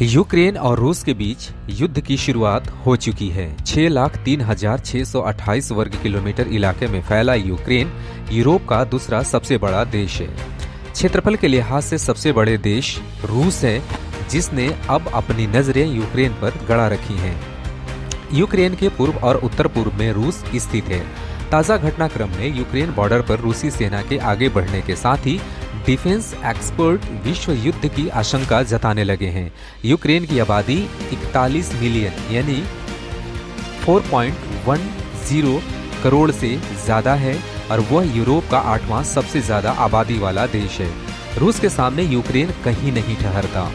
Ukraine और रूस के बीच युद्ध की शुरुआत हो चुकी है। 6,03,628 वर्ग किलोमीटर इलाके में फैला यूक्रेन यूरोप का दूसरा सबसे बड़ा देश है। क्षेत्रफल के लिहाज से सबसे बड़े देश रूस है, जिसने अब अपनी नजरें यूक्रेन पर गड़ा रखी हैं। यूक्रेन के पूर्व और उत्तर पूर्व में रूस स्थित है। ताज़ा घटनाक्रम में यूक्रेन बॉर्डर पर रूसी सेना के आगे बढ़ने के साथ ही डिफेंस एक्सपर्ट विश्व युद्ध की आशंका जताने लगे हैं। यूक्रेन की आबादी 41 मिलियन यानी 4.10 करोड़ से ज़्यादा है और वह यूरोप का 8वां सबसे ज़्यादा आबादी वाला देश है। रूस के सामने यूक्रेन कहीं नहीं ठहरता।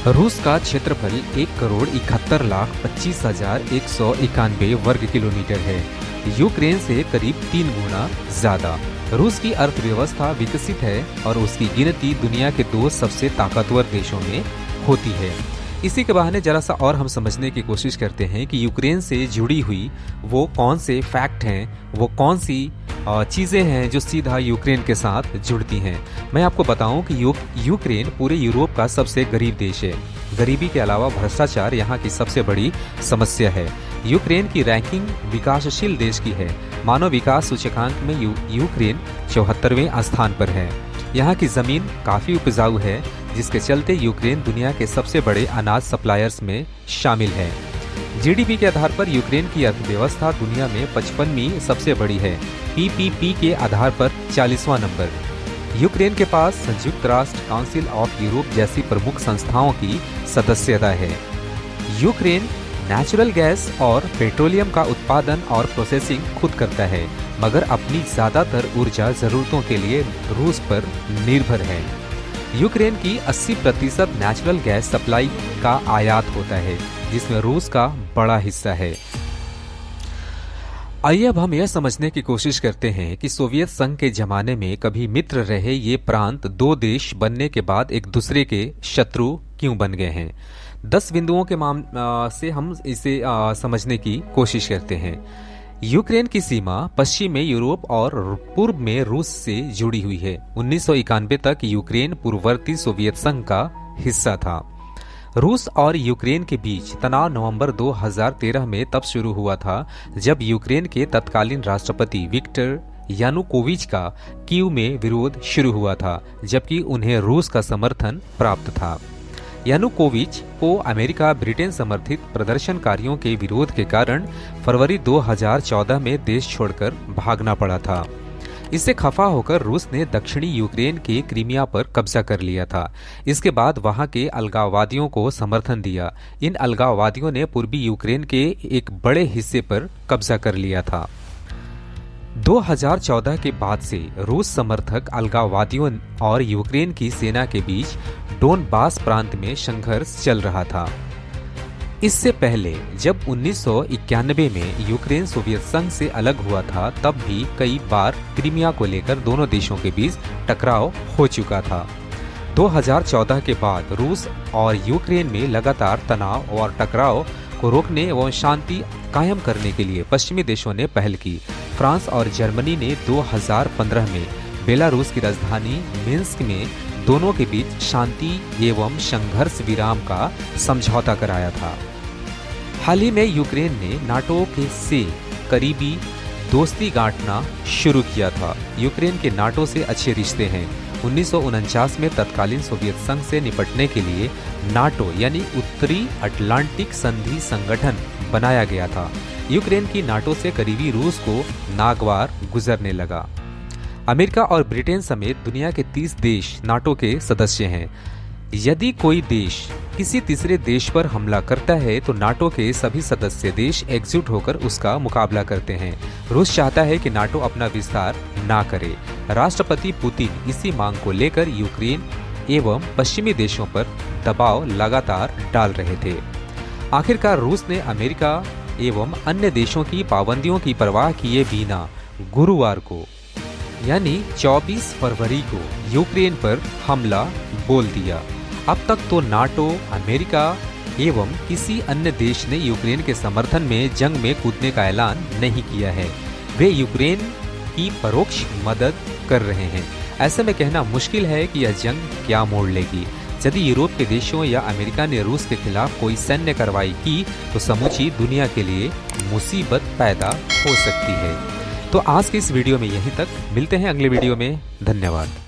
रूस का क्षेत्रफल 1,71,25,191 वर्ग किलोमीटर है, यूक्रेन से करीब 3 गुना ज़्यादा। रूस की अर्थव्यवस्था विकसित है और उसकी गिनती दुनिया के 2 सबसे ताकतवर देशों में होती है। इसी के बहाने जरा सा और हम समझने की कोशिश करते हैं कि यूक्रेन से जुड़ी हुई वो कौन से फैक्ट हैं, वो कौन सी चीज़ें हैं जो सीधा यूक्रेन के साथ जुड़ती हैं। मैं आपको बताऊं कि यूक्रेन पूरे यूरोप का सबसे गरीब देश है। गरीबी के अलावा भ्रष्टाचार यहाँ की सबसे बड़ी समस्या है। यूक्रेन की रैंकिंग विकासशील देश की है। मानव विकास सूचकांक में यूक्रेन 74वें स्थान पर है। यहाँ की ज़मीन काफ़ी उपजाऊ है, जिसके चलते यूक्रेन दुनिया के सबसे बड़े अनाज सप्लायर्स में शामिल है। जीडीपी के आधार पर यूक्रेन की अर्थव्यवस्था दुनिया में 55वीं सबसे बड़ी है। पीपीपी के आधार पर 40वां नंबर। यूक्रेन के पास संयुक्त राष्ट्र काउंसिल ऑफ यूरोप जैसी प्रमुख संस्थाओं की सदस्यता है। यूक्रेन नेचुरल गैस और पेट्रोलियम का उत्पादन और प्रोसेसिंग खुद करता है, मगर अपनी ज़्यादातर ऊर्जा ज़रूरतों के लिए रूस पर निर्भर है। यूक्रेन की 80% नेचुरल गैस सप्लाई का आयात होता है, जिसमें रूस का बड़ा हिस्सा है। आइए अब हम यह समझने की कोशिश करते हैं कि सोवियत संघ के जमाने में कभी मित्र रहे ये प्रांत 2 देश बनने के बाद एक दूसरे के शत्रु क्यों बन गए हैं। 10 बिंदुओं के से हम इसे समझने की कोशिश करते हैं। यूक्रेन की सीमा पश्चिम में यूरोप और पूर्व में रूस से जुड़ी हुई है। 1991 तक यूक्रेन पूर्ववर्ती सोवियत संघ का हिस्सा था। रूस और यूक्रेन के बीच तनाव नवंबर 2013 में तब शुरू हुआ था, जब यूक्रेन के तत्कालीन राष्ट्रपति विक्टर यानुकोविच का कीव में विरोध शुरू हुआ था, जबकि उन्हें रूस का समर्थन प्राप्त था। यानुकोविच को अमेरिका ब्रिटेन समर्थित प्रदर्शनकारियों के विरोध के कारण फरवरी 2014 में देश छोड़कर भागना पड़ा था। इससे खफा होकर रूस ने दक्षिणी यूक्रेन के क्रीमिया पर कब्जा कर लिया था। इसके बाद वहां के अलगाववादियों को समर्थन दिया। इन अलगाववादियों ने पूर्वी यूक्रेन के एक बड़े हिस्से पर कब्जा कर लिया था। 2014 के बाद से रूस समर्थक अलगाववादियों और यूक्रेन की सेना के बीच डोनबास प्रांत में संघर्ष चल रहा था। इससे पहले जब 1991 में यूक्रेन सोवियत संघ से अलग हुआ था, तब भी कई बार क्रीमिया को लेकर दोनों देशों के बीच टकराव हो चुका था। 2014 के बाद रूस और यूक्रेन में लगातार तनाव और टकराव को रोकने एवं शांति कायम करने के लिए पश्चिमी देशों ने पहल की। फ्रांस और जर्मनी ने 2015 में बेलारूस की राजधानी मिन्स्क में दोनों के बीच शांति एवं संघर्ष विराम का समझौता कराया था। हाल ही में यूक्रेन ने नाटो के से करीबी दोस्ती गांठना शुरू किया था। यूक्रेन के नाटो से अच्छे रिश्ते हैं। 1949 में तत्कालीन सोवियत संघ से निपटने के लिए नाटो यानी उत्तरी अटलांटिक संधि संगठन बनाया गया था। यूक्रेन की नाटो से करीबी रूस को नागवार गुजरने लगा। अमेरिका और ब्रिटेन समेत दुनिया के 30 देश नाटो के सदस्य हैं। यदि कोई देश किसी तीसरे देश पर हमला करता है तो नाटो के सभी सदस्य देश एकजुट होकर उसका मुकाबला करते हैं। रूस चाहता है कि नाटो अपना विस्तार ना करे। राष्ट्रपति पुतिन इसी मांग को लेकर यूक्रेन एवं पश्चिमी देशों पर दबाव लगातार डाल रहे थे। आखिरकार रूस ने अमेरिका एवं अन्य देशों की पाबंदियों की परवाह किए बिना गुरुवार को यानी 24 फरवरी को यूक्रेन पर हमला बोल दिया। अब तक तो नाटो, अमेरिका एवं किसी अन्य देश ने यूक्रेन के समर्थन में जंग में कूदने का ऐलान नहीं किया है। वे यूक्रेन की परोक्ष मदद कर रहे हैं। ऐसे में कहना मुश्किल है कि यह जंग क्या मोड़ लेगी। यदि यूरोप के देशों या अमेरिका ने रूस के खिलाफ कोई सैन्य कार्रवाई की तो समूची दुनिया के लिए मुसीबत पैदा हो सकती है। तो आज के इस वीडियो में यहीं तक, मिलते हैं अगले वीडियो में। धन्यवाद।